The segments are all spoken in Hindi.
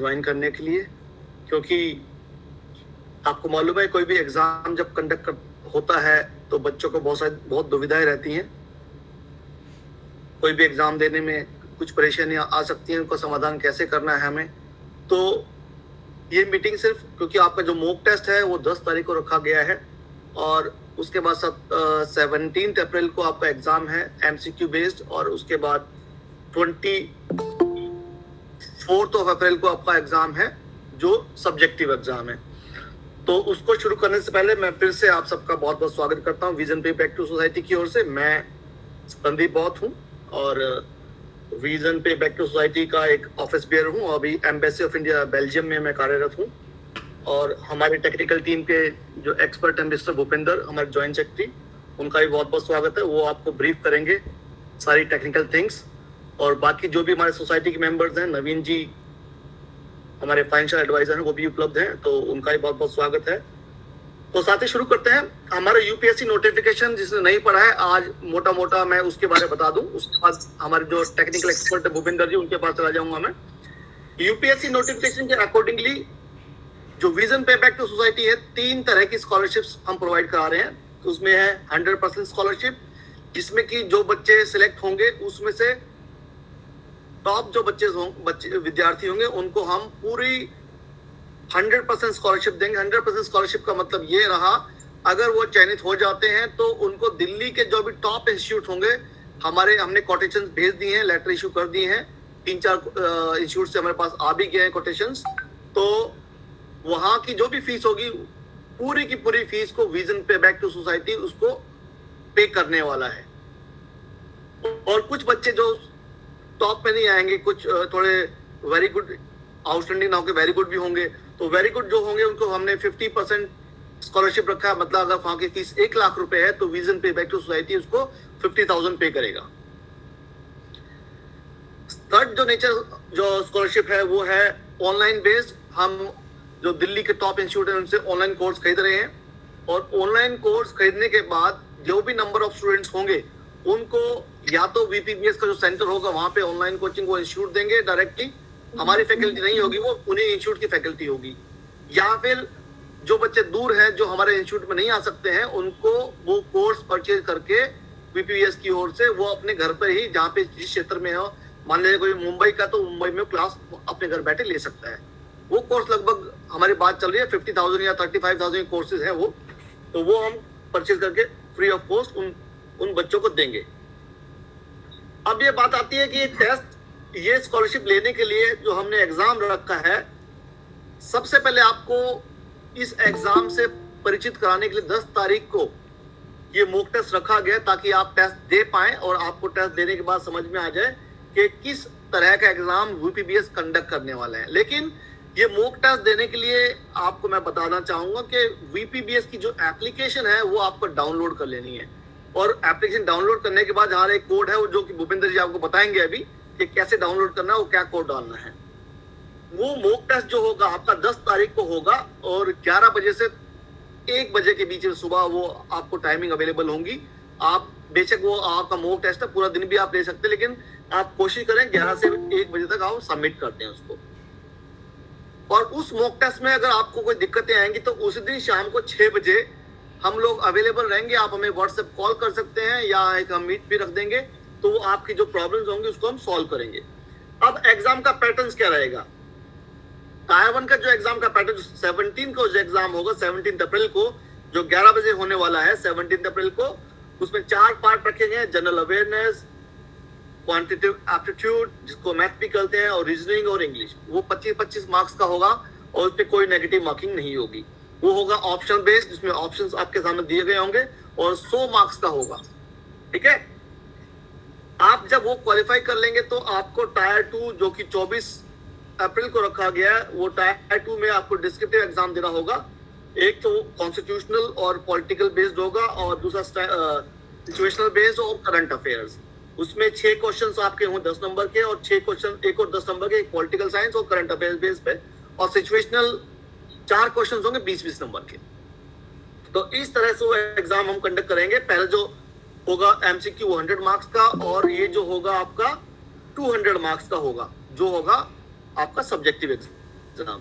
ज्वाइन करने के लिए, क्योंकि आपको मालूम है कोई भी एग्जाम जब कंडक्ट होता है तो बच्चों को बहुत दुविधाएं रहती हैं। कोई भी एग्जाम देने में कुछ परेशानियां आ सकती हैं, उनका समाधान कैसे करना है हमें। तो ये मीटिंग सिर्फ क्योंकि आपका जो मॉक टेस्ट है वो 10 तारीख को रखा गया है, और उसके बाद 17 अप्रैल को आपका एग्जाम है MCQ बेस्ड, और उसके बाद 24 अप्रैल को आपका एग्जाम है जो सब्जेक्टिव एग्जाम है। तो उसको शुरू करने से पहले मैं फिर से आप सबका बहुत बहुत स्वागत करता हूँ विजन पे इम्पैक्ट सोसाइटी की ओर से। मैं संदीप बौद्ध हूँ और विजन पे इम्पैक्ट सोसाइटी का एक ऑफिस बेयर हूँ। अभी एम्बेसी ऑफ इंडिया बेल्जियम में मैं कार्यरत हूँ, और हमारी टेक्निकल टीम के जो एक्सपर्ट हैं मिस्टर भूपेंद्र, हमारे ज्वाइंट सेक्रेटरी, उनका भी बहुत बहुत स्वागत है। वो आपको ब्रीफ करेंगे सारी टेक्निकल थिंग्स। और बाकी जो भी हमारे सोसाइटी के मेंबर्स हैं, नवीन जी हमारे फाइनेंशियल एडवाइजर हैं, वो भी उपलब्ध हैं, तो उनका भी बहुत बहुत स्वागत है। तो साथ ही शुरू करते हैं। हमारा यूपीएससी नोटिफिकेशन जिसने नहीं पढ़ा है, आज मोटा मोटा मैं उसके बारे में बता दूं, उसके बाद हमारे जो टेक्निकल एक्सपर्ट है भूपेंद्र जी, उनके पास चला जाऊंगा मैं। यूपीएससी नोटिफिकेशन के अकॉर्डिंगली जो विजन पे इम्पैक्ट सोसाइटी है, 3 तरह की स्कॉलरशिप्स हम प्रोवाइड करा रहे हैं। तो उसमें है 100% स्कॉलरशिप, जिसमें कि जो बच्चे सिलेक्ट होंगे उसमें से टॉप जो बच्चे विद्यार्थी होंगे उनको हम पूरी 100% स्कॉलरशिप देंगे। 100% स्कॉलरशिप का मतलब ये रहा, अगर वो चयनित हो जाते हैं तो उनको दिल्ली के जो भी टॉप इंस्टीट्यूट होंगे, हमने कोटेशंस भेज दिए हैं, लेटर इशू कर दिए हैं। 3-4 इंस्टीट्यूट से हमारे पास आ भी गए हैं कोटेशंस। तो वहां की जो भी फीस होगी, पूरी की पूरी फीस को विजन पे बैक टू सोसाइटी उसको पे करने वाला है। और कुछ बच्चे जो टॉप में नहीं आएंगे, कुछ थोड़े वेरी गुड, आउटस्टैंडिंग ना होकर वेरी गुड भी होंगे, तो वेरी गुड जो होंगे उनको हमने 50% स्कॉलरशिप रखा है। मतलब अगर वहां की फीस 1 लाख रुपए है तो विजन पे बैक टू सोसाइटी उसको 50,000 पे करेगा। थर्ड जो नेचर जो स्कॉलरशिप है वो है ऑनलाइन बेस्ड। हम जो दिल्ली के टॉप इंस्टीट्यूट है उनसे ऑनलाइन कोर्स खरीद रहे हैं, और ऑनलाइन कोर्स खरीदने के बाद जो भी नंबर ऑफ स्टूडेंट्स होंगे उनको या तो VPBS का जो सेंटर होगा वहां पे ऑनलाइन कोचिंग वो इंस्टीट्यूट देंगे डायरेक्टली, हमारी फैकल्टी नहीं होगी, वो उन्हीं इंस्टीट्यूट की फैकल्टी होगी। या फिर जो बच्चे दूर हैं जो हमारे इंस्टीट्यूट में नहीं आ सकते हैं, उनको वो कोर्स परचेज करके VPBS की ओर से वो अपने घर पर ही, जहाँ पे जिस क्षेत्र में हो, मान लीजिए कोई मुंबई का, तो मुंबई में क्लास अपने घर बैठे ले सकता है। वो कोर्स लगभग हमारी बात चल रही है 50,000 या 35,000 कोर्सेज है वो, तो वो हम परचेज करके फ्री ऑफ कॉस्ट उन बच्चों को देंगे। अब ये बात आती है कि ये स्कॉलरशिप लेने के लिए जो हमने एग्जाम रखा है, सबसे पहले आपको इस एग्जाम से परिचित कराने के लिए 10 तारीख को ये मॉक टेस्ट रखा गया, ताकि आप टेस्ट दे पाएं और आपको टेस्ट देने के बाद समझ में आ जाए कि किस तरह का एग्जाम VPBS कंडक्ट करने वाले हैं। लेकिन ये मॉक टेस्ट देने के लिए आपको मैं बताना चाहूंगा कि VPBS की जो एप्लीकेशन है वो आपको डाउनलोड कर लेनी है, और एप्लीकेशन डाउनलोड करने के बाद यहाँ एक कोड है वो, जो कि भूपेंद्र जी आपको बताएंगे अभी कि कैसे डाउनलोड करना है, वो क्या कोड डालना है। वो मॉक टेस्ट जो होगा आपका 10 तारीख को होगा, और 11 बजे से 1 बजे के बीच में सुबह वो आपको टाइमिंग अवेलेबल होंगी। आप बेशक वो आपका मॉक टेस्ट है, पूरा दिन भी आप ले सकते हैं, लेकिन आप कोशिश करें 11 से 1 बजे तक आप सबमिट करते हैं उसको। और उस मॉक टेस्ट में अगर आपको कोई दिक्कतें आएंगी तो उस दिन शाम को 6 बजे हम लोग अवेलेबल रहेंगे। आप हमें व्हाट्सएप कॉल कर सकते हैं या एक हम मीट भी रख देंगे, तो वो आपकी जो प्रॉब्लम्स होंगी उसको हम सॉल्व करेंगे। अब एग्जाम का पैटर्न क्या रहेगा? टायर 1 का जो एग्जाम का पैटर्न 17 को जो एग्जाम होगा, 17 अप्रैल को, जो 11 बजे होने वाला है 17 अप्रैल को, उसमें 4 पार्ट रखे गए हैं। जनरल अवेयरनेस, क्वांटिटेटिव एप्टीट्यूड जिसको मैथ भी कहते हैं, और रीजनिंग और इंग्लिश। वो 25-25 मार्क्स का होगा, और उसमें कोई नेगेटिव मार्किंग नहीं होगी। वो होगा ऑप्शन बेस्ड, जिसमें ऑप्शंस आपके सामने दिए गए होंगे, और 100 मार्क्स का होगा। ठीक है, आप जब वो क्वालिफाई कर लेंगे तो आपको टायर 2 जो कि 24 अप्रैल को रखा गया है, वो टायर 2 में आपको डिस्क्रिप्टिव एग्जाम देना होगा। एक तो कॉन्स्टिट्यूशनल और पॉलिटिकल बेस्ड होगा, और दूसरा सिचुएशनल बेस्ड और करंट अफेयर्स। उसमें 6 क्वेश्चन आपके होंगे 10 नंबर के, और 6 क्वेश्चन एक और 10 नंबर के, एक पॉलिटिकल साइंस और करंट अफेयर्स बेस पे, और सिचुएशनल 4 क्वेश्चन होंगे 20-20 नंबर के। तो इस तरह से वो एग्जाम हम कंडक्ट करेंगे। पहले जो होगा MCQ 100 मार्क्स का, और ये जो होगा आपका 200 मार्क्स का होगा, जो होगा आपका subjective exam. Exam.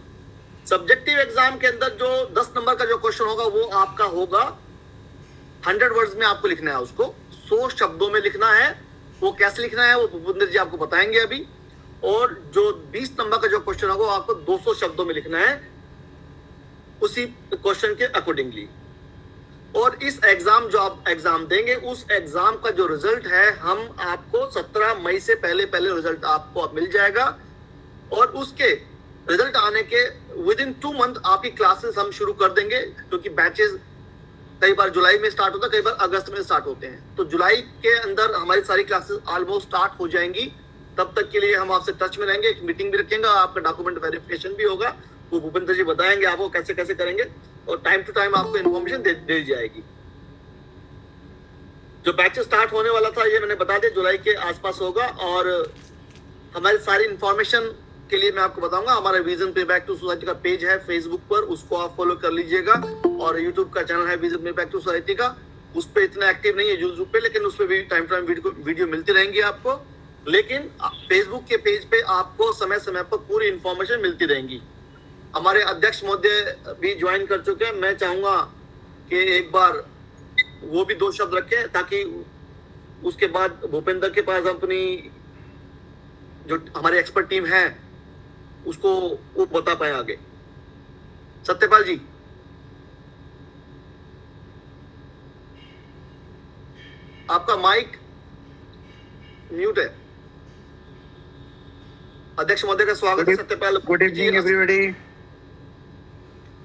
Subjective exam के अंदर जो 10 नंबर का जो क्वेश्चन होगा वो आपका होगा 100 वर्ड्स में, आपको लिखना है उसको 100 शब्दों में लिखना है। वो कैसे लिखना है वो भूपेंद्र जी आपको बताएंगे अभी। और जो 20 नंबर का जो क्वेश्चन होगा वो आपको 200 शब्दों में लिखना है उसी क्वेश्चन के अकॉर्डिंगली। और इस एग्जाम जो आप एग्जाम देंगे उस एग्जाम का जो रिजल्ट है हम आपको 17 मई से पहले रिजल्ट आपको मिल जाएगा। और उसके रिजल्ट आने के विद इन 2 मंथ आपकी क्लासेस हम शुरू कर देंगे, क्योंकि बैचेस कई बार जुलाई में स्टार्ट होता है, कई बार अगस्त में स्टार्ट होते हैं। तो जुलाई के अंदर हमारी सारी क्लासेस ऑलमोस्ट स्टार्ट हो जाएंगी। तब तक के लिए हम आपसे टच में रहेंगे, एक मीटिंग भी रखेंगे, आपका डॉक्यूमेंट वेरिफिकेशन भी होगा, वो भूपेंद्र जी बताएंगे आपको कैसे कैसे करेंगे, और टाइम टू टाइम आपको इन्फॉर्मेशन दे दी जाएगी। जो बैच स्टार्ट होने वाला था ये मैंने बता दिया, जुलाई के आसपास होगा। और हमारी सारी इन्फॉर्मेशन के लिए मैं आपको बताऊंगा, हमारा विजन पे बैक टू सोसाइटी का पेज है फेसबुक पर, उसको आप फॉलो कर लीजिएगा। और यूट्यूब का चैनल है विजन पे बैक टू सोसाइटी का, उस पर इतना एक्टिव नहीं है यूट्यूब पे, लेकिन उस पर भी टाइम टू टाइम वीडियो मिलती रहेंगी आपको। लेकिन फेसबुक के पेज पे आपको समय समय पर पूरी इंफॉर्मेशन मिलती रहेंगी। हमारे अध्यक्ष महोदय भी ज्वाइन कर चुके हैं, मैं चाहूंगा कि एक बार वो भी 2 शब्द रखें, ताकि उसके बाद भूपेंद्र के पास अपनी जो हमारी एक्सपर्ट टीम है उसको वो बता पाए आगे। सत्यपाल जी, आपका माइक म्यूट है। अध्यक्ष महोदय का स्वागत है। Satyapal, good evening everybody.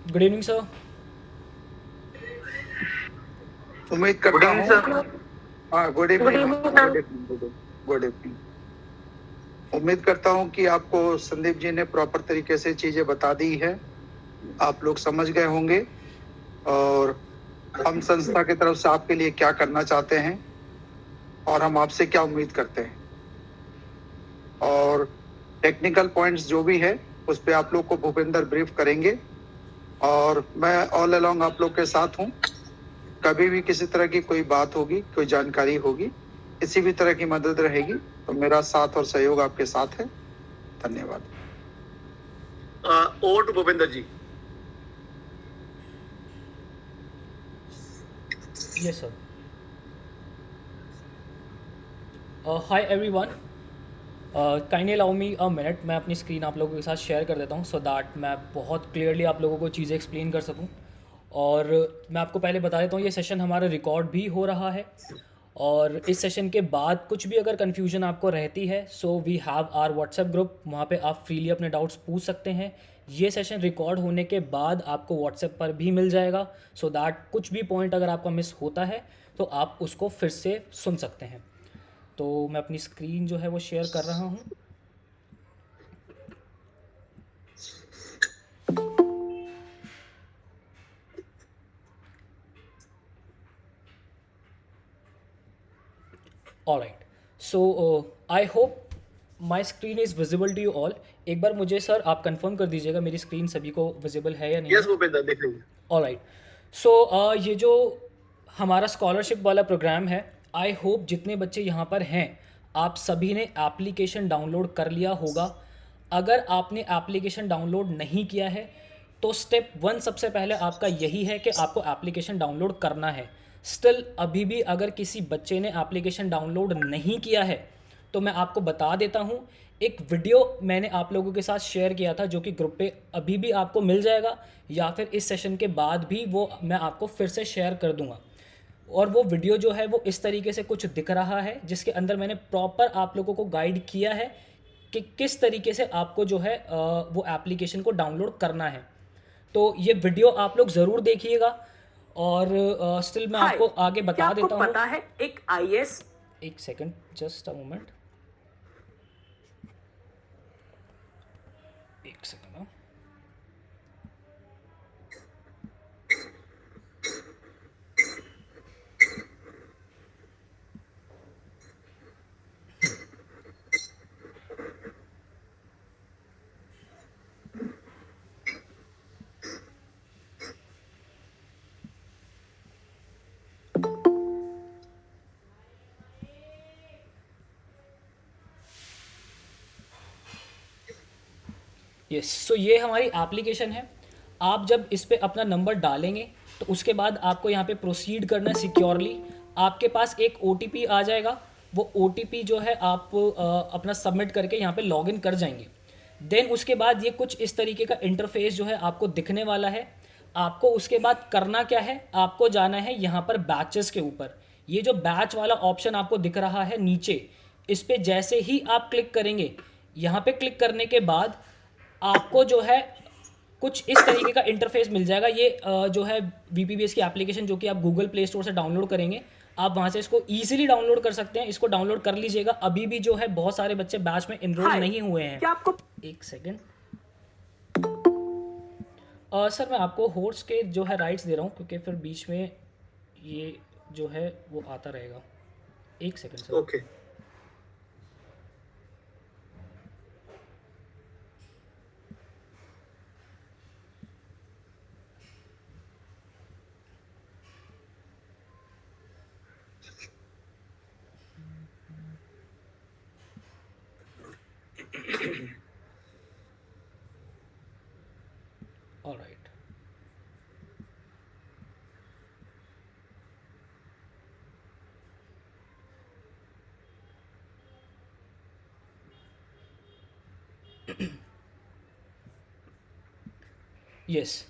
Good evening sir. उम्मीद करता हूँ गुड इवनिंग। उम्मीद करता हूँ कि आपको संदीप जी ने प्रॉपर तरीके से चीजें बता दी है, आप लोग समझ गए होंगे और हम संस्था की तरफ से आपके लिए क्या करना चाहते हैं और हम आपसे क्या उम्मीद करते हैं, और टेक्निकल पॉइंट्स जो भी है उस पे आप लोग को भूपेंद्र ब्रीफ करेंगे। और मैं ऑल अलोंग आप लोग के साथ हूँ, कभी भी किसी तरह की कोई बात होगी, कोई जानकारी होगी, किसी भी तरह की मदद रहेगी तो मेरा साथ और सहयोग आपके साथ है। धन्यवाद। Over to Bhupendra ji. Yes sir. Hi everyone, kindly allow me a minute, मैं अपनी स्क्रीन आप लोगों के साथ शेयर कर देता हूँ सो दैट मैं बहुत क्लियरली आप लोगों को चीज़ें एक्सप्लेन कर सकूँ। और मैं आपको पहले बता देता हूँ ये सेशन हमारा रिकॉर्ड भी हो रहा है, और इस सेशन के बाद कुछ भी अगर कन्फ्यूजन आपको रहती है so we have our WhatsApp group, वहाँ पे आप फ्रीली अपने डाउट्स पूछ सकते हैं। ये सेशन रिकॉर्ड होने के बाद आपको व्हाट्सएप पर भी मिल जाएगा, सो दैट कुछ भी पॉइंट अगर आपका मिस होता है तो आप उसको फिर से सुन सकते हैं। तो मैं अपनी स्क्रीन जो है वो शेयर कर रहा हूँ। Alright, so I hope my screen is visible to you all. एक बार मुझे सर आप कंफर्म कर दीजिएगा मेरी स्क्रीन सभी को विजिबल है या नहीं। यस भूपेंद्र, देख रही है। ऑलराइट, सो ये जो हमारा स्कॉलरशिप वाला प्रोग्राम है, आई होप जितने बच्चे यहाँ पर हैं आप सभी ने एप्लीकेशन डाउनलोड कर लिया होगा। अगर आपने एप्लीकेशन डाउनलोड नहीं किया है तो स्टेप 1 सबसे पहले आपका यही है कि आपको एप्लीकेशन डाउनलोड करना है। स्टिल अभी भी अगर किसी बच्चे ने एप्लीकेशन डाउनलोड नहीं किया है तो मैं आपको बता देता हूँ, एक वीडियो मैंने आप लोगों के साथ शेयर किया था जो कि ग्रुप पे अभी भी आपको मिल जाएगा, या फिर इस सेशन के बाद भी वो मैं आपको फिर से शेयर कर दूंगा। और वो वीडियो जो है वो इस तरीके से कुछ दिख रहा है, जिसके अंदर मैंने प्रॉपर आप लोगों को गाइड किया है कि किस तरीके से आपको जो है वो एप्लीकेशन को डाउनलोड करना है। तो ये वीडियो आप लोग ज़रूर देखिएगा। और स्टिल मैं आपको आगे बता देता हूँ। पता है एक आईएएस, एक सेकंड, जस्ट अ मोमेंट, एक सेकंड। यस, सो ये हमारी एप्लीकेशन है। आप जब इस पे अपना नंबर डालेंगे तो उसके बाद आपको यहाँ पे प्रोसीड करना है सिक्योरली। आपके पास एक OTP आ जाएगा, वो OTP जो है आप अपना सबमिट करके यहाँ पे लॉगिन कर जाएंगे। देन उसके बाद ये कुछ इस तरीके का इंटरफेस जो है आपको दिखने वाला है। आपको उसके बाद करना क्या है, आपको जाना है यहाँ पर बैचेस के ऊपर। ये जो बैच वाला ऑप्शन आपको दिख रहा है नीचे, इस पे जैसे ही आप क्लिक करेंगे, यहाँ पे क्लिक करने के बाद आपको जो है कुछ इस तरीके का इंटरफेस मिल जाएगा। ये जो है VPBS की एप्लीकेशन जो कि आप गूगल प्ले स्टोर से डाउनलोड करेंगे, आप वहाँ से इसको ईजिली डाउनलोड कर सकते हैं। इसको डाउनलोड कर लीजिएगा। अभी भी जो है बहुत सारे बच्चे बैच में इनरोल नहीं हुए हैं। क्या आपको एक सेकेंड सर, मैं आपको होस्ट के जो है राइट्स दे रहा हूँ, क्योंकि फिर बीच में ये जो है वो आता रहेगा। एक second sir. Okay alright, yes.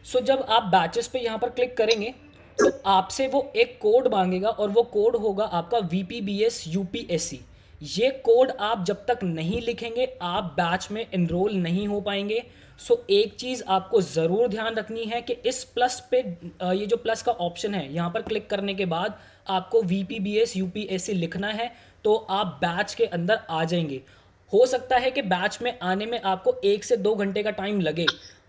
So जब आप बैचेस पे यहाँ पर क्लिक करेंगे तो आपसे वो एक कोड मांगेगा, और वो कोड होगा आपका VPBS UPSC। ये कोड आप जब तक नहीं लिखेंगे आप बैच में इनरोल नहीं हो पाएंगे। सो एक चीज़ आपको ज़रूर ध्यान रखनी है कि इस प्लस पे ये जो प्लस का ऑप्शन है यहाँ पर क्लिक करने के बाद आपको VPBS UPSC लिखना है, तो आप बैच के अंदर आ जाएंगे। हो सकता है कि बैच में आने में आपको 1 से 2 घंटे का टाइम लगे,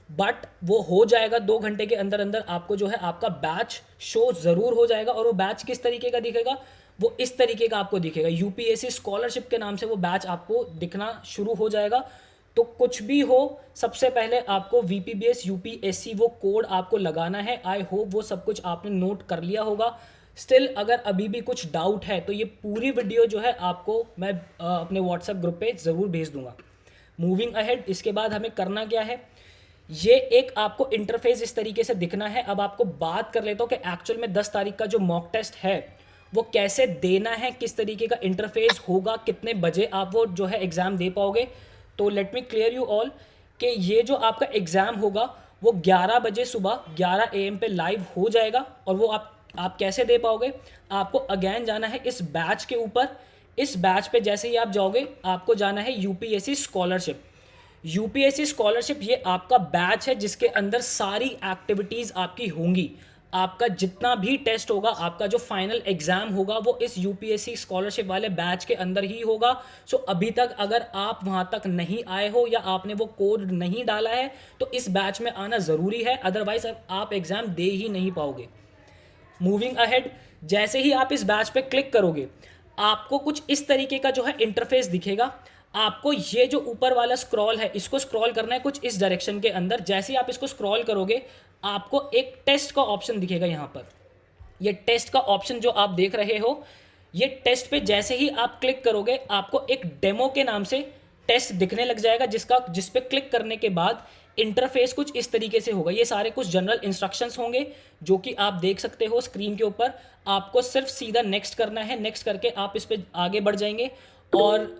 बट वो हो जाएगा 2 घंटे के अंदर अंदर। आपको जो है आपका बैच शो ज़रूर हो जाएगा। और वो बैच किस तरीके का दिखेगा, वो इस तरीके का आपको दिखेगा। UPSC स्कॉलरशिप के नाम से वो बैच आपको दिखना शुरू हो जाएगा। तो कुछ भी हो, सबसे पहले आपको VPBS UPSC वो कोड आपको लगाना है। आई होप वो सब कुछ आपने नोट कर लिया होगा। स्टिल अगर अभी भी कुछ डाउट है तो ये पूरी वीडियो जो है आपको मैं अपने WhatsApp ग्रुप पे ज़रूर भेज दूंगा। मूविंग अहेड, इसके बाद हमें करना क्या है, ये एक आपको इंटरफेस इस तरीके से दिखना है। अब आपको बात कर लेता हूँ कि एक्चुअल में 10 तारीख का जो मॉक टेस्ट है वो कैसे देना है, किस तरीके का इंटरफेस होगा, कितने बजे आप वो जो है एग्ज़ाम दे पाओगे। तो let me clear you all कि ये जो आपका एग्ज़ाम होगा वो 11 बजे सुबह 11 AM पे लाइव हो जाएगा। और वो आप कैसे दे पाओगे, आपको अगेन जाना है इस बैच के ऊपर। इस बैच पे जैसे ही आप जाओगे आपको जाना है UPSC स्कॉलरशिप। UPSC स्कॉलरशिप ये आपका बैच है जिसके अंदर सारी एक्टिविटीज़ आपकी होंगी। आपका जितना भी टेस्ट होगा, आपका जो फाइनल एग्ज़ाम होगा वो इस UPSC स्कॉलरशिप वाले बैच के अंदर ही होगा। सो अभी तक अगर आप वहाँ तक नहीं आए हो या आपने वो कोड नहीं डाला है तो इस बैच में आना ज़रूरी है, अदरवाइज़ आप एग्ज़ाम दे ही नहीं पाओगे। मूविंग अहेड, जैसे ही आप इस बैच पे क्लिक करोगे आपको कुछ इस तरीके का जो है इंटरफेस दिखेगा। आपको ये जो ऊपर वाला स्क्रॉल है इसको स्क्रॉल करना है कुछ इस डायरेक्शन के अंदर। जैसे ही आप इसको स्क्रॉल करोगे आपको एक टेस्ट का ऑप्शन दिखेगा यहाँ पर। ये टेस्ट का ऑप्शन जो आप देख रहे हो, ये टेस्ट पे जैसे ही आप क्लिक करोगे आपको एक डेमो के नाम से टेस्ट दिखने लग जाएगा, जिस पे क्लिक करने के बाद इंटरफेस कुछ इस तरीके से होगा। ये सारे कुछ जनरल इंस्ट्रक्शंस होंगे जो कि आप देख सकते हो स्क्रीन के ऊपर। आपको सिर्फ सीधा नेक्स्ट करना है, नेक्स्ट करके आप इस पे आगे बढ़ जाएंगे। और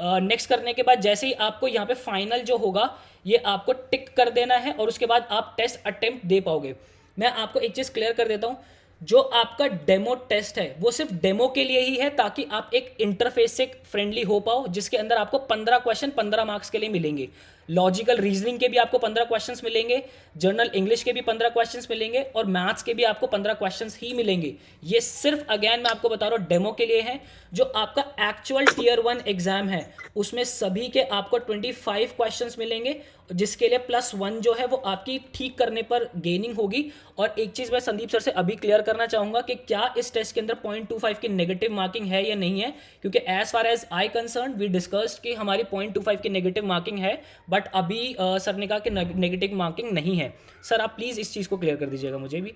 नेक्स्ट करने के बाद जैसे ही आपको यहाँ पे फाइनल जो होगा ये आपको टिक कर देना है और उसके बाद आप टेस्ट अटेम्प्ट दे पाओगे। मैं आपको एक चीज़ क्लियर कर देता हूँ, जो आपका डेमो टेस्ट है वो सिर्फ डेमो के लिए ही है, ताकि आप एक इंटरफेस से फ्रेंडली हो पाओ, जिसके अंदर आपको 15 क्वेश्चन 15 मार्क्स के लिए मिलेंगे। लॉजिकल रीजनिंग के भी आपको 15 क्वेश्चंस मिलेंगे, जनरल इंग्लिश के भी 15 क्वेश्चंस मिलेंगे और मैथ्स के भी आपको 15 क्वेश्चंस ही मिलेंगे। ये सिर्फ अगेन मैं आपको बता रहा हूँ डेमो के लिए है। जो आपका एक्चुअल टियर 1 एग्जाम है उसमें सभी के आपको 25 क्वेश्चंस मिलेंगे, जिसके लिए +1 जो है वो आपकी ठीक करने पर गेनिंग होगी। और एक चीज़ मैं संदीप सर से अभी क्लियर करना चाहूँगा कि क्या इस टेस्ट के अंदर 0.25 की नेगेटिव मार्किंग है या नहीं है, क्योंकि as far as I concern we discussed कि हमारी 0.25 की नेगेटिव मार्किंग है, बट अभी सर ने कहा कि नेगेटिव मार्किंग नहीं है। सर आप प्लीज़ इस चीज़ को क्लियर कर दीजिएगा मुझे भी।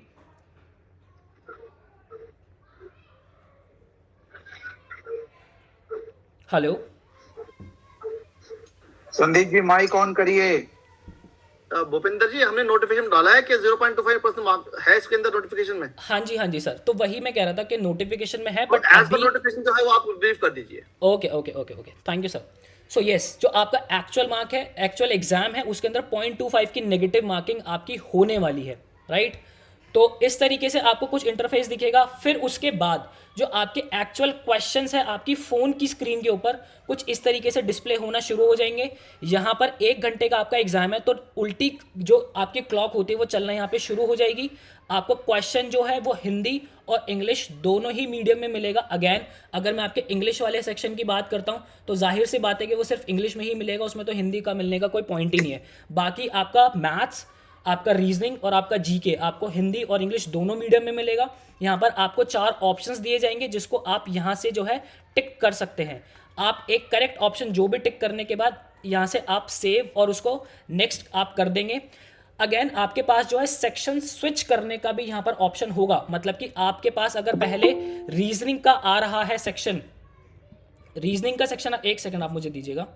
Hello Sandeep ji mic on करिए। भूपेंद्र जी, हमने नोटिफिकेशन डाला है कि 0.25% है इसके अंदर नोटिफिकेशन में, हाँ जी सर, तो वही मैं कह रहा था कि नोटिफिकेशन में है, बट बट एज पर अभी नोटिफिकेशन जो है वो आप ब्रीफ कर दीजिए। Okay, thank you sir. So yes, जो आपका एक्चुअल मार्क है, एक्चुअल एग्जाम है, उसके अंदर 0.25 की नेगेटिव मार्किंग आपकी होने वाली है, राइट। तो इस तरीके से आपको कुछ इंटरफेस दिखेगा। फिर उसके बाद जो आपके एक्चुअल क्वेश्चंस है आपकी फ़ोन की स्क्रीन के ऊपर कुछ इस तरीके से डिस्प्ले होना शुरू हो जाएंगे। यहाँ पर 1 घंटे का आपका एग्जाम है, तो उल्टी जो आपकी क्लॉक होती है वो चलना यहाँ पे शुरू हो जाएगी। आपको क्वेश्चन जो है वो हिंदी और इंग्लिश दोनों ही मीडियम में मिलेगा। अगेन, अगर मैं आपके इंग्लिश वाले सेक्शन की बात करता हूँ तो जाहिर सी बात है कि वो सिर्फ इंग्लिश में ही मिलेगा, उसमें तो हिंदी का मिलने का कोई पॉइंट ही नहीं है। बाकी आपका मैथ्स, आपका रीजनिंग और आपका जीके आपको हिंदी और इंग्लिश दोनों मीडियम में मिलेगा। यहाँ पर आपको 4 ऑप्शंस दिए जाएंगे जिसको आप यहाँ से जो है टिक कर सकते हैं। आप एक करेक्ट ऑप्शन जो भी टिक करने के बाद यहाँ से आप सेव और उसको नेक्स्ट आप कर देंगे। अगेन आपके पास जो है सेक्शन स्विच करने का भी यहाँ पर ऑप्शन होगा। मतलब कि आपके पास अगर पहले रीजनिंग का आ रहा है सेक्शन, रीजनिंग का सेक्शन, एक सेकंड आप मुझे दीजिएगा।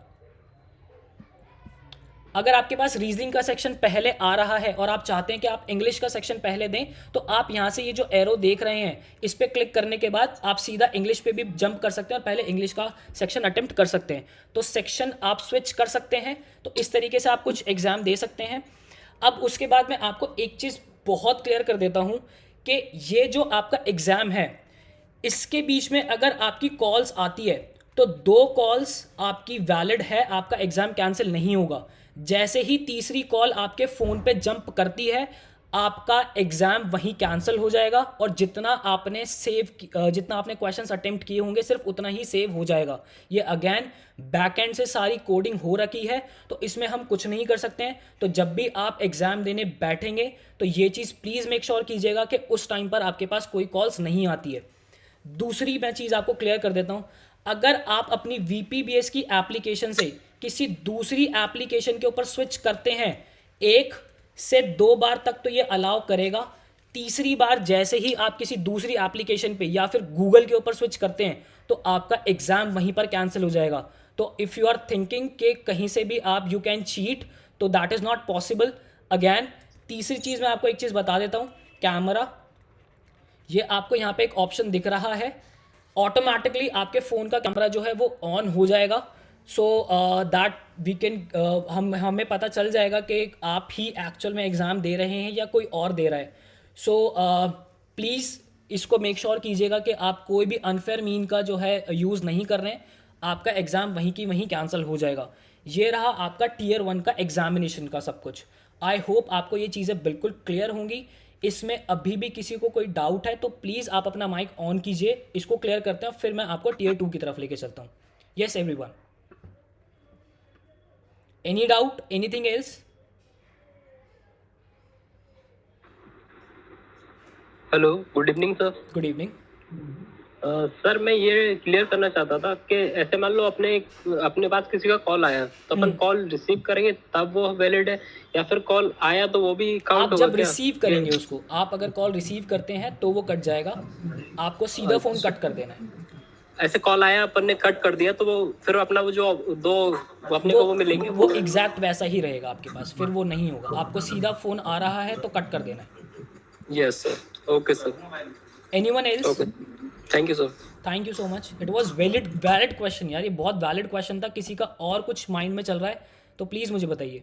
अगर आपके पास रीजनिंग का सेक्शन पहले आ रहा है और आप चाहते हैं कि आप इंग्लिश का सेक्शन पहले दें, तो आप यहाँ से ये जो एरो देख रहे हैं इस पर क्लिक करने के बाद आप सीधा इंग्लिश पे भी जंप कर सकते हैं और पहले इंग्लिश का सेक्शन अटेम्प्ट कर सकते हैं। तो सेक्शन आप स्विच कर सकते हैं। तो इस तरीके से आप कुछ एग्जाम दे सकते हैं। अब उसके बाद मैं आपको एक चीज़ बहुत क्लियर कर देता हूँ कि ये जो आपका एग्ज़ाम है इसके बीच में अगर आपकी कॉल्स आती है तो 2 कॉल्स आपकी वैलिड है, आपका एग्ज़ाम कैंसिल नहीं होगा। जैसे ही तीसरी कॉल आपके फ़ोन पे जंप करती है आपका एग्ज़ाम वहीं कैंसिल हो जाएगा और जितना आपने जितना आपने क्वेश्चंस अटेम्प्ट किए होंगे सिर्फ उतना ही सेव हो जाएगा। ये अगेन बैकएंड से सारी कोडिंग हो रखी है, तो इसमें हम कुछ नहीं कर सकते हैं। तो जब भी आप एग्ज़ाम देने बैठेंगे तो ये चीज़ प्लीज़ मेक श्योर कीजिएगा कि उस टाइम पर आपके पास कोई कॉल्स नहीं आती है। दूसरी मैं चीज़ आपको क्लियर कर देता हूँ, अगर आप अपनी VPBS की एप्लीकेशन से किसी दूसरी एप्लीकेशन के ऊपर स्विच करते हैं 1 से 2 बार तक तो ये अलाउ करेगा। तीसरी बार जैसे ही आप किसी दूसरी एप्लीकेशन पे या फिर गूगल के ऊपर स्विच करते हैं तो आपका एग्ज़ाम वहीं पर कैंसिल हो जाएगा। तो इफ़ यू आर थिंकिंग कि कहीं से भी आप यू कैन चीट, तो that is not possible. Again तीसरी चीज़ मैं आपको एक चीज़ बता देता हूँ, कैमरा, ये आपको यहाँ पे एक ऑप्शन दिख रहा है, ऑटोमेटिकली आपके फ़ोन का कैमरा जो है वो ऑन हो जाएगा। सो दैट वी कैन हमें पता चल जाएगा कि आप ही एक्चुअल में एग्ज़ाम दे रहे हैं या कोई और दे रहा है। सो प्लीज़ इसको मेक श्योर कीजिएगा कि आप कोई भी अनफेयर मीन का जो है यूज़ नहीं कर रहे हैं, आपका एग्ज़ाम वहीं की वहीं कैंसिल हो जाएगा। ये रहा आपका Tier 1 का एग्जामिनेशन का सब कुछ। आई होप आपको ये चीज़ें बिल्कुल क्लियर होंगी। इसमें अभी भी किसी को कोई डाउट है तो प्लीज़ आप अपना माइक ऑन कीजिए, इसको क्लियर करते हैं फिर मैं आपको Tier 2 की तरफ लेके चलता हूँ। Yes everyone, any doubt, anything else? Hello, good evening sir. Good evening. Sir मैं ये क्लियर करना चाहता था कि ऐसे मान लो अपने पास किसी का कॉल आया तो अपन कॉल रिसीव करेंगे तब वो वैलिड है, या फिर कॉल आया तो वो भी काउंट आप होगा जब क्या? रिसीव करेंगे उसको, आप अगर कॉल रिसीव करते हैं तो वो कट जाएगा, आपको सीधा फ़ोन कट कर देना है। ऐसे कॉल आया अपन ने कट कर दिया तो वो फिर अपना वो जो दो वो अपने को वो मिलेंगे वो एग्जैक्ट वैसा ही रहेगा आपके पास, फिर वो नहीं होगा। आपको सीधा फ़ोन आ रहा है तो कट कर देना है। Yes sir, okay sir. Anyone else? Okay, thank you sir. Thank you so much. It was valid question यार, ये बहुत वैलिड क्वेश्चन था। किसी का और कुछ माइंड में चल रहा है तो प्लीज़ मुझे बताइए।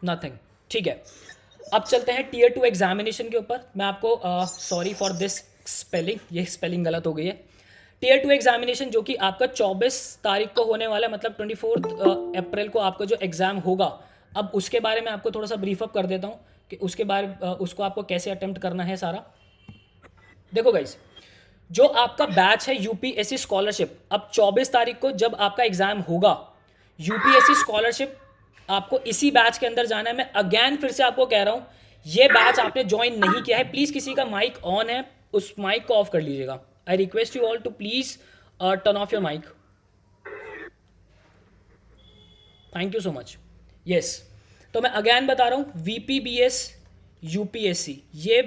नथिंग, ठीक है। अब चलते हैं Tier 2 एग्जामिनेशन के ऊपर। मैं आपको सॉरी फॉर दिस स्पेलिंग, ये स्पेलिंग गलत हो गई है। Tier 2 एग्जामिनेशन जो कि आपका 24 तारीख को होने वाला है, मतलब 24 अप्रैल को आपका जो एग्ज़ाम होगा। अब उसके बारे में आपको थोड़ा सा ब्रीफअप कर देता हूँ कि उसको आपको कैसे अटेम्प्ट करना है सारा। देखो गाइस, जो आपका बैच है UPSC स्कॉलरशिप, अब 24 तारीख को जब आपका एग्ज़ाम होगा UPSC स्कॉलरशिप, आपको इसी बैच के अंदर जाना है। मैं अगेन फिर से आपको कह रहा हूँ, ये बैच आपने ज्वाइन नहीं किया है, प्लीज़ किसी का माइक ऑन है उस माइक को ऑफ कर लीजिएगा। I request you all to please turn off your mic. Thank you so much. Yes, तो मैं अगेन बता रहा हूँ, VPBS UPSC ये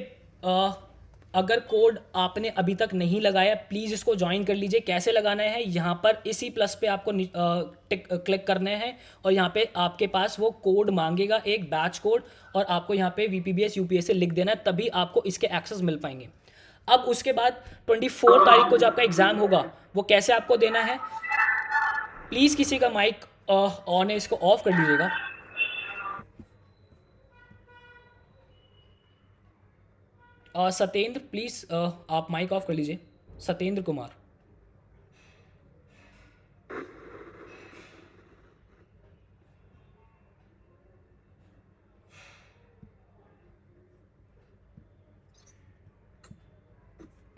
अगर कोड आपने अभी तक नहीं लगाया प्लीज़ इसको ज्वाइन कर लीजिए। कैसे लगाना है, यहाँ पर इसी प्लस पे आपको क्लिक करना है और यहाँ पे आपके पास वो कोड मांगेगा, एक बैच कोड, और आपको यहाँ पे VPBS UPSC लिख देना है, तभी आपको इसके एक्सेस मिल पाएंगे। अब उसके बाद 24 तारीख को जो आपका एग्ज़ाम होगा वो कैसे आपको देना है, प्लीज़ किसी का माइक ऑन है इसको ऑफ कर दीजिएगा। सत्येंद्र प्लीज़ आप माइक ऑफ कर लीजिए, सत्येंद्र कुमार।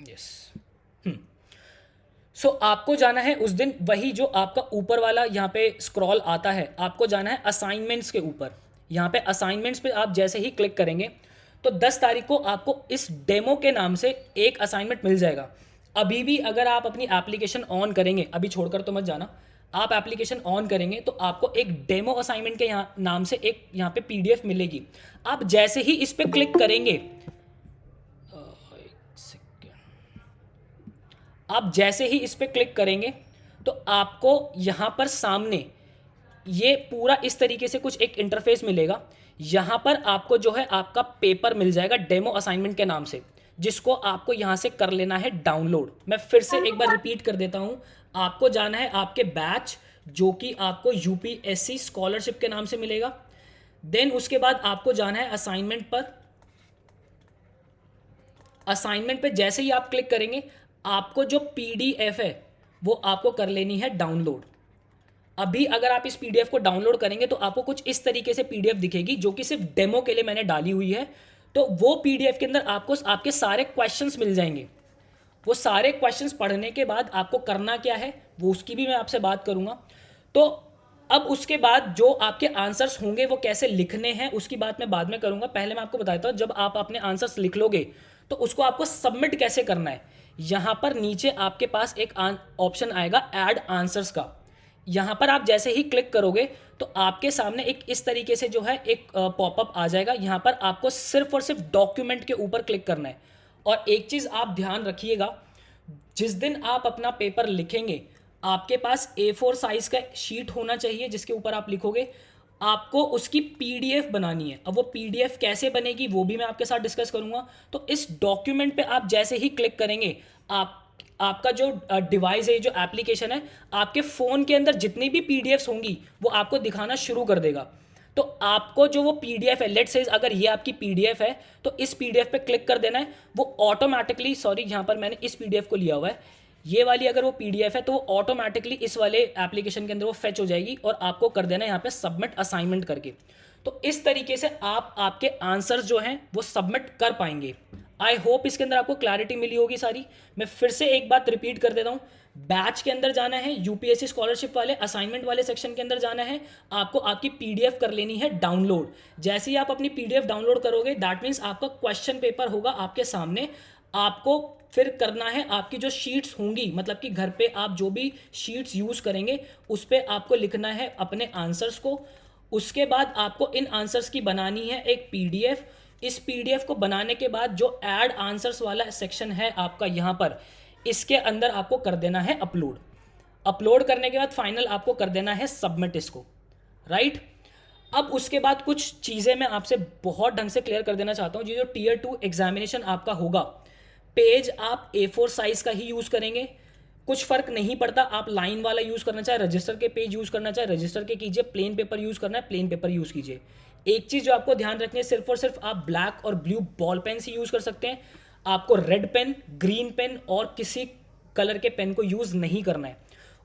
यस। सो आपको जाना है उस दिन, वही जो आपका ऊपर वाला यहाँ पे स्क्रॉल आता है, आपको जाना है असाइनमेंट्स के ऊपर। यहाँ पे असाइनमेंट्स पे आप जैसे ही क्लिक करेंगे तो 10 तारीख को आपको इस डेमो के नाम से एक असाइनमेंट मिल जाएगा। अभी भी अगर आप अपनी एप्लीकेशन ऑन करेंगे, अभी छोड़कर तो मत जाना, आप एप्लीकेशन ऑन करेंगे तो आपको एक डेमो असाइनमेंट के यहाँ नाम से एक यहाँ पे PDF मिलेगी। आप जैसे ही इस पर क्लिक करेंगे, आप जैसे ही इस पर क्लिक करेंगे तो आपको यहाँ पर सामने ये पूरा इस तरीके से कुछ एक इंटरफेस मिलेगा। यहाँ पर आपको जो है आपका पेपर मिल जाएगा डेमो असाइनमेंट के नाम से, जिसको आपको यहाँ से कर लेना है डाउनलोड। मैं फिर से एक बार रिपीट कर देता हूँ, आपको जाना है आपके बैच जो कि आपको UPSC स्कॉलरशिप के नाम से मिलेगा। देन उसके बाद आपको जाना है असाइनमेंट पर। असाइनमेंट पे जैसे ही आप क्लिक करेंगे आपको जो PDF है वो आपको कर लेनी है डाउनलोड। अभी अगर आप इस PDF को डाउनलोड करेंगे तो आपको कुछ इस तरीके से PDF दिखेगी, जो कि सिर्फ डेमो के लिए मैंने डाली हुई है। तो वो PDF के अंदर आपको आपके सारे क्वेश्चंस मिल जाएंगे। वो सारे क्वेश्चंस पढ़ने के बाद आपको करना क्या है वो उसकी भी मैं आपसे बात करूंगा। तो अब उसके बाद जो आपके आंसर्स होंगे वो कैसे लिखने हैं उसकी बात मैं बाद में करूंगा। पहले मैं आपको बताता हूँ, जब आप अपने आंसर्स लिख लोगे तो उसको आपको सबमिट कैसे करना है। यहाँ पर नीचे आपके पास एक ऑप्शन आएगा ऐड आंसर्स का। यहाँ पर आप जैसे ही क्लिक करोगे तो आपके सामने एक इस तरीके से जो है एक पॉपअप आ जाएगा। यहाँ पर आपको सिर्फ और सिर्फ डॉक्यूमेंट के ऊपर क्लिक करना है। और एक चीज़ आप ध्यान रखिएगा, जिस दिन आप अपना पेपर लिखेंगे आपके पास A4 साइज का शीट होना चाहिए जिसके ऊपर आप लिखोगे। आपको उसकी PDF बनानी है। अब वो PDF कैसे बनेगी वो भी मैं आपके साथ डिस्कस करूंगा। तो इस डॉक्यूमेंट पे आप जैसे ही क्लिक करेंगे आपका जो डिवाइस है, जो एप्लीकेशन है, आपके फ़ोन के अंदर जितनी भी PDFs होंगी वो आपको दिखाना शुरू कर देगा। तो आपको जो वो PDF है, लेट्स से अगर ये आपकी PDF है तो इस PDF पे क्लिक कर देना है। वो ऑटोमेटिकली, सॉरी यहाँ पर मैंने इस PDF को लिया हुआ है, ये वाली अगर वो PDF है तो वो ऑटोमेटिकली इस वाले एप्लीकेशन के अंदर वो फेच हो जाएगी और आपको कर देना है यहाँ पे सबमिट असाइनमेंट करके। तो इस तरीके से आप आपके आंसर्स जो हैं वो सबमिट कर पाएंगे। आई होप इसके अंदर आपको क्लैरिटी मिली होगी सारी। मैं फिर से एक बात रिपीट कर देता हूँ, बैच के अंदर जाना है, UPSC स्कॉलरशिप वाले असाइनमेंट वाले सेक्शन के अंदर जाना है, आपको आपकी PDF कर लेनी है डाउनलोड। जैसे ही आप अपनी PDF डाउनलोड करोगे दैट मीन्स आपका क्वेश्चन पेपर होगा आपके सामने। आपको फिर करना है आपकी जो शीट्स होंगी, मतलब कि घर पे आप जो भी शीट्स यूज़ करेंगे उस पर आपको लिखना है अपने आंसर्स को। उसके बाद आपको इन आंसर्स की बनानी है एक PDF। इस PDF को बनाने के बाद जो ऐड आंसर्स वाला सेक्शन है आपका यहाँ पर, इसके अंदर आपको कर देना है अपलोड। अपलोड करने के बाद फाइनल आपको कर देना है सबमिट इसको, राइट। अब उसके बाद कुछ चीज़ें मैं आपसे बहुत ढंग से क्लियर कर देना चाहता हूँ। ये जो Tier 2 एग्जामिनेशन आपका होगा, पेज आप A4 साइज का ही यूज़ करेंगे, कुछ फर्क नहीं पड़ता। आप लाइन वाला यूज़ करना चाहे, रजिस्टर के पेज यूज़ करना चाहे रजिस्टर के कीजिए, प्लेन पेपर यूज़ करना है प्लेन पेपर यूज़ कीजिए। एक चीज़ जो आपको ध्यान रखनी है, सिर्फ और सिर्फ आप ब्लैक और ब्लू बॉल पेन ही यूज़ कर सकते हैं। आपको रेड पेन, ग्रीन पेन और किसी कलर के पेन को यूज़ नहीं करना है।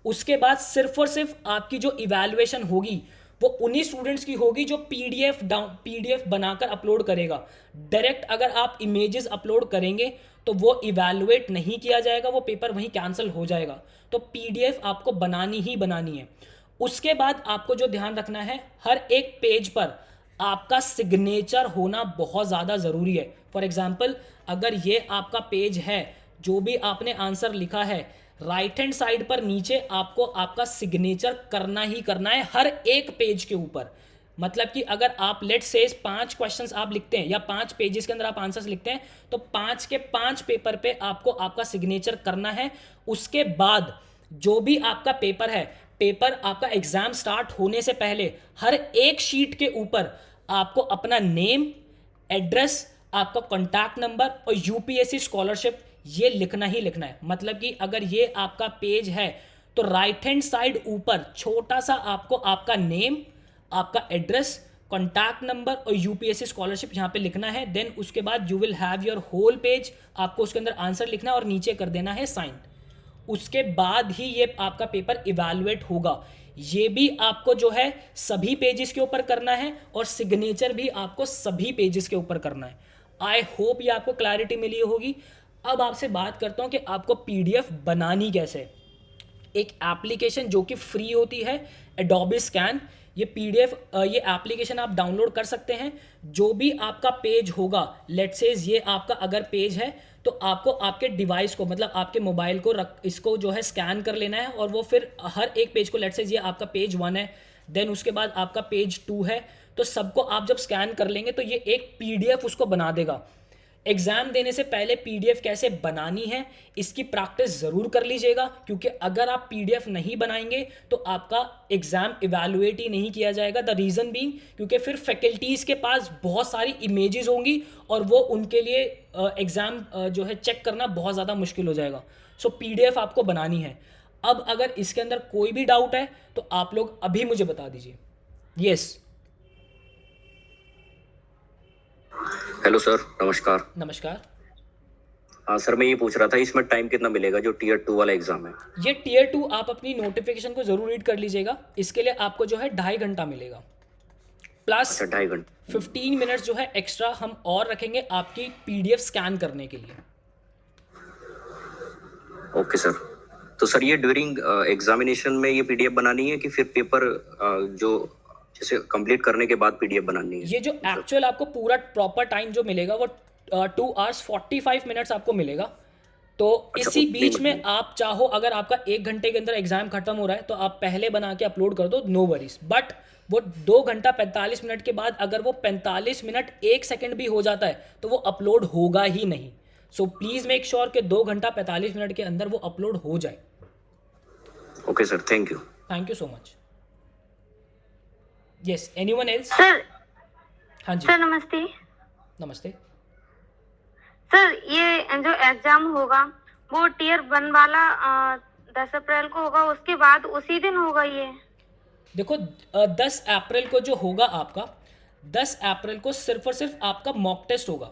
उसके बाद सिर्फ और सिर्फ आपकी जो इवैल्यूएशन होगी वो उन्हीं स्टूडेंट्स की होगी जो PDF बनाकर अपलोड करेगा। डायरेक्ट अगर आप इमेजेस अपलोड करेंगे तो वो इवैल्यूएट नहीं किया जाएगा, वो पेपर वहीं कैंसिल हो जाएगा। तो PDF आपको बनानी ही बनानी है। उसके बाद आपको जो ध्यान रखना है, हर एक पेज पर आपका सिग्नेचर होना बहुत ज़्यादा ज़रूरी है। फॉर एग्जाम्पल, अगर ये आपका पेज है, जो भी आपने आंसर लिखा है, राइट हैंड साइड पर नीचे आपको आपका सिग्नेचर करना ही करना है हर एक पेज के ऊपर। मतलब कि अगर आप लेट से 5 क्वेश्चंस आप लिखते हैं या 5 पेजेस के अंदर आप आंसर्स लिखते हैं तो 5 के 5 पेपर पे आपको आपका सिग्नेचर करना है। उसके बाद जो भी आपका पेपर है, पेपर आपका एग्जाम स्टार्ट होने से पहले हर एक शीट के ऊपर आपको अपना नेम, एड्रेस, आपका कॉन्टैक्ट नंबर और यूपीएससी स्कॉलरशिप ये लिखना ही लिखना है। मतलब कि अगर ये आपका पेज है तो राइट हैंड साइड ऊपर छोटा सा आपको आपका नेम, आपका एड्रेस, कॉन्टैक्ट नंबर और यूपीएससी स्कॉलरशिप यहाँ पे लिखना है। देन उसके बाद you will have your whole page, आपको उसके अंदर आंसर लिखना है और नीचे कर देना है साइन। उसके बाद ही ये आपका पेपर इवैल्यूएट होगा। ये भी आपको जो है सभी पेजेस के ऊपर करना है और सिग्नेचर भी आपको सभी पेजेस के ऊपर करना है। आई होप ये आपको क्लैरिटी मिली होगी। अब आपसे बात करता हूँ कि आपको पीडीएफ बनानी कैसे है। एक एप्लीकेशन जो कि फ्री होती है, एडोबी स्कैन, ये पीडीएफ ये एप्लीकेशन आप डाउनलोड कर सकते हैं। जो भी आपका पेज होगा, लेट्स से ये आपका अगर पेज है तो आपको आपके डिवाइस को, मतलब आपके मोबाइल को इसको जो है स्कैन कर लेना है और वो फिर हर एक पेज को, लेट्स से ये आपका पेज 1 है, देन उसके बाद आपका पेज 2 है, तो सबको आप जब स्कैन कर लेंगे तो ये एक पीडीएफ उसको बना देगा। एग्ज़ाम देने से पहले पीडीएफ कैसे बनानी है इसकी प्रैक्टिस ज़रूर कर लीजिएगा, क्योंकि अगर आप पीडीएफ नहीं बनाएंगे तो आपका एग्ज़ाम इवैल्यूएट ही नहीं किया जाएगा। द रीज़न बीइंग क्योंकि फिर फैकल्टीज़ के पास बहुत सारी इमेजेस होंगी और वो उनके लिए एग्ज़ाम जो है चेक करना बहुत ज़्यादा मुश्किल हो जाएगा। सो पीडीएफ आपको बनानी है। अब अगर इसके अंदर कोई भी डाउट है तो आप लोग अभी मुझे बता दीजिए। यस हेलो सर, नमस्कार। नमस्कार। सर मैं ये पूछ रहा था इसमें टाइम कितना मिलेगा जो टीयर 2 वाला एग्जाम है? ये टीयर 2 आप अपनी नोटिफिकेशन को ज़रूर रीड कर लीजिएगा। इसके लिए आपको जो है 2.5 घंटा मिलेगा, प्लस 2.5 घंटे 15 मिनट्स जो है एक्स्ट्रा हम और रखेंगे आपकी पीडीएफ स्कैन करने के लिए। Okay sir. तो सर ये ड्यूरिंग एग्जामिनेशन में ये पीडीएफ बनानी है कि फिर पेपर जो जैसे कंप्लीट करने के बाद पीडीएफ बनानी है? ये जो एक्चुअल आपको पूरा प्रॉपर टाइम जो मिलेगा वो 2 hours 45 मिनट्स आपको मिलेगा। तो अच्छा, इसी उतनी बीच में मतलब। आप चाहो, अगर आपका 1 घंटे के अंदर एग्जाम खत्म हो रहा है तो आप पहले बना के अपलोड कर दो, नो वरीज। बट वो 2 घंटा 45 मिनट के बाद अगर वो 45 मिनट 1 सेकंड भी हो जाता है तो वो अपलोड होगा ही नहीं। सो प्लीज़ मेक श्योर कि 2 घंटा 45 मिनट के अंदर वो अपलोड हो जाए। Okay sir, thank you. Thank you so much. Yes, anyone else? Sir हाँ जी, सर नमस्ते। नमस्ते। सर ये जो एग्जाम होगा वो टीयर 1 वाला 10 अप्रैल को होगा, उसके बाद उसी दिन होगा ये? देखो 10 अप्रैल को जो होगा आपका, 10 अप्रैल को सिर्फ और सिर्फ आपका मॉक टेस्ट होगा।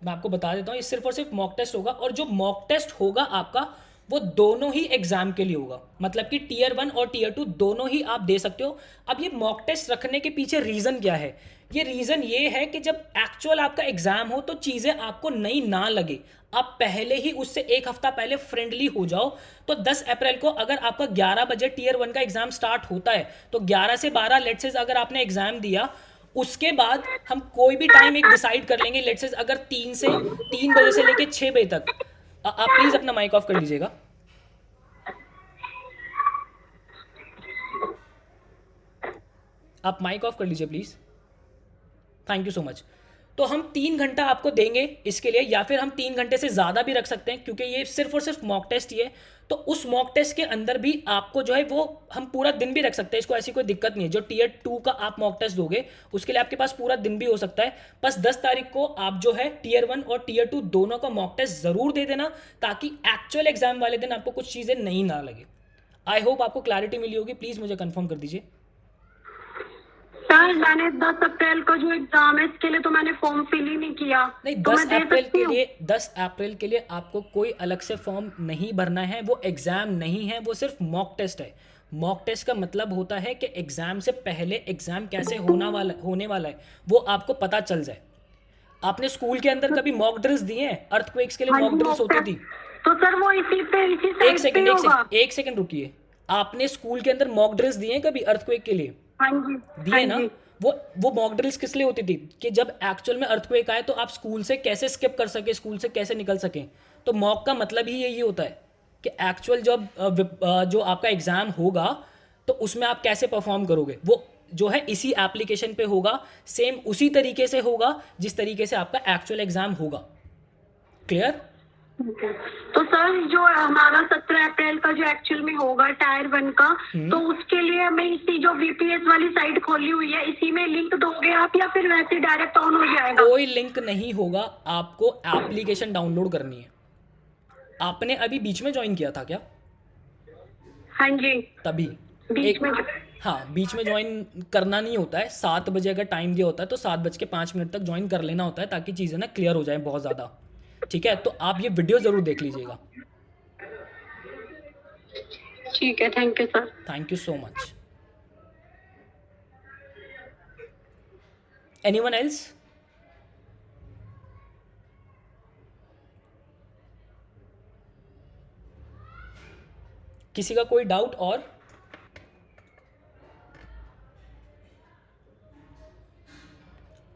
मैं आपको बता देता हूँ, ये सिर्फ और सिर्फ मॉक टेस्ट होगा और जो मॉक टेस्ट होगा आपका वो दोनों ही एग्जाम के लिए होगा। मतलब कि टीयर 1 और टीयर 2 दोनों ही आप दे सकते हो। अब ये मॉक टेस्ट रखने के पीछे रीज़न क्या है? ये रीज़न ये है कि जब एक्चुअल आपका एग्जाम हो तो चीज़ें आपको नई ना लगे, आप पहले ही उससे 1 हफ्ता पहले फ्रेंडली हो जाओ। तो 10 अप्रैल को अगर आपका 11 बजे टीयर 1 का एग्जाम स्टार्ट होता है तो 11 से 12 लेट्स से अगर आपने एग्जाम दिया, उसके बाद हम कोई भी टाइम एक डिसाइड कर लेंगे। लेट्स से अगर 3 बजे से लेके 6 बजे तक, आप प्लीज अपना माइक ऑफ कर लीजिएगा। आप माइक ऑफ कर लीजिए please. Thank you so much. तो हम 3 घंटा आपको देंगे इसके लिए, या फिर हम 3 घंटे से ज़्यादा भी रख सकते हैं, क्योंकि ये सिर्फ और सिर्फ मॉक टेस्ट ही है। तो उस मॉक टेस्ट के अंदर भी आपको जो है वो हम पूरा दिन भी रख सकते हैं, इसको ऐसी कोई दिक्कत नहीं है। जो टीयर 2 का आप मॉक टेस्ट दोगे उसके लिए आपके पास पूरा दिन भी हो सकता है। बस 10 तारीख को आप जो है टीयर 1 और टीयर 2 दोनों का मॉक टेस्ट ज़रूर दे देना, ताकि एक्चुअल एग्जाम वाले दिन आपको कुछ चीज़ें नहीं ना लगे। आई होप आपको क्लैरिटी मिली होगी। प्लीज़ मुझे कन्फर्म कर दीजिए। सर मैंने 10 अप्रैल को जो एग्जाम है इसके लिए तो मैंने फॉर्म फिल ही नहीं किया। नहीं, तो 10 मैं दे अप्रैल सकती के हूँ? लिए 10 अप्रैल के लिए आपको कोई अलग से फॉर्म नहीं भरना है। वो एग्ज़ाम नहीं है, वो सिर्फ मॉक टेस्ट है। मॉक टेस्ट का मतलब होता है कि एग्ज़ाम से पहले एग्ज़ाम कैसे होने वाला है वो आपको पता चल जाए। आपने स्कूल के अंदर कभी मॉक ड्रिल्स दिए हैं? अर्थक्वेक्स के लिए हाँ जी, मॉक ड्रिल्स mock होती test। थी। तो सर वो इसी साइड पे होगा? एक सेकंड रुकिए। आपने स्कूल के अंदर मॉक ड्रिल्स दिए हैं कभी अर्थक्वेक के लिए? हाँ जी दिए हाँ ना? जी। वो मॉक ड्रिल्स किस लिए होती थी कि जब एक्चुअल में अर्थक्वेक आए तो आप स्कूल से कैसे स्किप कर सके, स्कूल से कैसे निकल सकें। तो मॉक का मतलब ही यही होता है कि एक्चुअल जब जो आपका एग्ज़ाम होगा तो उसमें आप कैसे परफॉर्म करोगे। वो जो है इसी एप्लीकेशन पे होगा, सेम उसी तरीके से होगा जिस तरीके से आपका एक्चुअल एग्जाम होगा। क्लियर? तो सर जो हमारा 17 अप्रैल का जो एक्चुअल में होगा टायर 1 का, तो उसके लिए मैं इसी जो VPS वाली साइट खोली हुई है इसी में लिंक दोगे आप या फिर वैसे डायरेक्ट ऑन हो जाएगा? कोई लिंक नहीं होगा, आपको एप्लीकेशन डाउनलोड करनी है। आपने अभी बीच में ज्वाइन किया था क्या? हाँ जी, तभी बीच में। हाँ, बीच में ज्वाइन करना नहीं होता है। 7 बजे अगर टाइम दिया होता है तो 7:05 तक ज्वाइन कर लेना होता है, ताकि चीज़ें ना क्लियर हो जाए बहुत ज़्यादा। ठीक है, तो आप ये वीडियो ज़रूर देख लीजिएगा। ठीक है, thank you sir. Thank you so much. Anyone else? किसी का कोई डाउट? और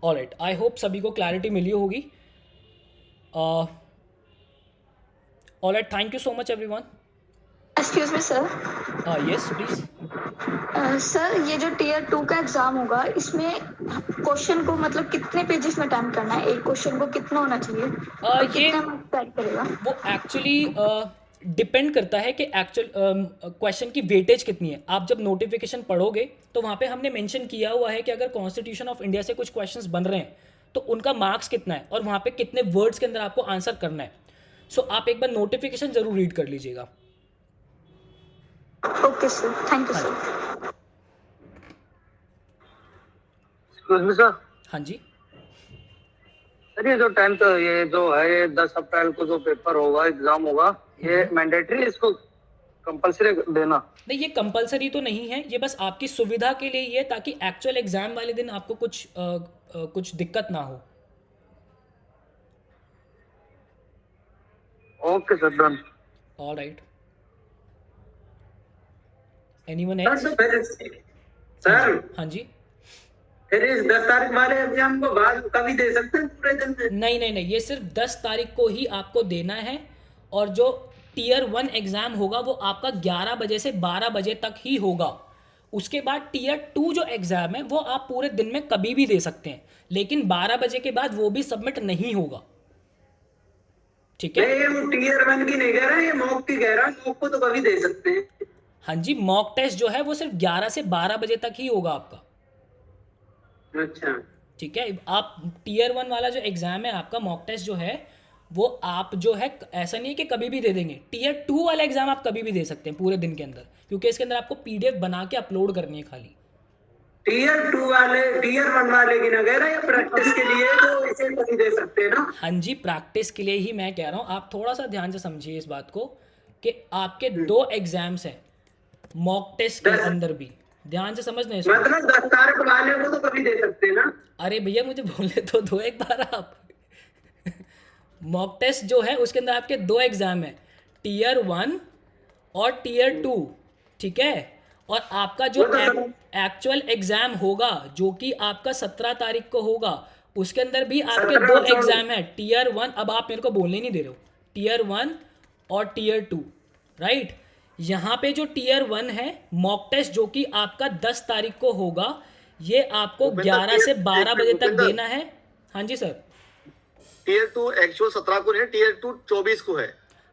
ऑलराइट, आई होप सभी को क्लैरिटी मिली होगी। Alright, thank you so much everyone. Excuse me sir. Yes please. Sir ये जो टीयर 2 का एग्जाम होगा इसमें क्वेश्चन को मतलब कितने पेजेस में टाइम करना है? एक क्वेश्चन को कितना होना चाहिए? और ये कितना मार्क्स टाइप करेगा? वो एक्चुअली डिपेंड करता है कि एक्चुअल क्वेश्चन की वेटेज कितनी है। आप जब नोटिफिकेशन पढ़ोगे तो वहाँ पे हमने मेंशन किया हुआ है कि अगर कॉन्स्टिट्यूशन ऑफ इंडिया से कुछ क्वेश्चंस बन रहे हैं तो उनका मार्क्स कितना है और वहाँ पे कितने वर्ड्स के अंदर आपको आंसर करना है। सो आप एक बार नोटिफिकेशन जरूर रीड कर लीजिएगा। Okay sir, thank you sir. Excuse me sir. हाँ जी। सर ये जो 10th ये जो है ये 10 अप्रैल को जो पेपर होगा एग्जाम होगा ये मैंडेटरी, इसको कंपलसरी देना? नहीं, ये कंपलसरी तो नहीं है, ये बस आपकी सुविधा के लिए ये, ताकि एक्चुअल एग्जाम वाले दिन आपको कुछ दिक्कत ना हो। Okay sir, done. Alright, anyone else? Sir हाँ जी। फिर इस 10 तारीख वाले एग्जाम को बाद कभी दे सकते हैं पूरे दिन में? नहीं नहीं नहीं, ये सिर्फ 10 तारीख को ही आपको देना है। और जो टीयर 1 एग्ज़ाम होगा वो आपका 11 बजे से 12 बजे तक ही होगा। उसके बाद टीयर 2 जो एग्ज़ाम है वो आप पूरे दिन में कभी भी दे सकते हैं, लेकिन 12 बजे के बाद वो भी सबमिट नहीं होगा। ठीक है? ये वो टीयर 1 की नहीं कह रहा, ये मॉक की कह रहा। मॉक को तो कभी दे सकते हैं। हाँ जी, मॉक टेस्ट जो है वो सिर्फ 11 से 12 बजे तक ही होगा आपका। अच्छा, ठीक है, आप टीयर 1 वाला जो एग्ज़ाम है आपका मॉक टेस्ट जो है वो आप जो है ऐसा नहीं है कि कभी भी दे देंगे। टीयर 2 वाला एग्ज़ाम आप कभी भी दे सकते हैं पूरे दिन के अंदर, क्योंकि इसके अंदर आपको PDF बना के अपलोड करनी है खाली। टीयर 2 वाले टीयर 1 वाले की ना कह रहा, ये प्रैक्टिस के लिए तो इसे कभी दे सकते हैं ना? हाँ जी, प्रैक्टिस के लिए ही मैं कह रहा हूँ। आप थोड़ा सा ध्यान से समझिए इस बात को कि आपके 2 एग्जाम्स हैं मॉक टेस्ट के अंदर भी, ध्यान से समझना इसको। मतलब 10 तारीख वाले को तो कभी दे सकते हैं ना? अरे भैया मुझे बोलने तो दो एक बार आप। मॉक टेस्ट जो है उसके अंदर आपके 2 एग्जाम हैं, टीयर 1 और टीयर 2। ठीक है, और आपका जो एक्चुअल एग्जाम होगा जो कि आपका 17 तारीख को होगा, उसके अंदर भी आपके 2 एग्जाम है, टीयर 1। अब आप मेरे को बोलने नहीं दे रहे हो, टीयर 1 और टीयर 2, राइट? यहाँ पे जो टीयर 1 है मॉक टेस्ट जो कि आपका 10 तारीख को होगा, ये आपको 11 से 12 बजे तक देना है। हाँ जी सर। टीयर 2 एक्चुअल 17 को है, टीयर 2 24 को है।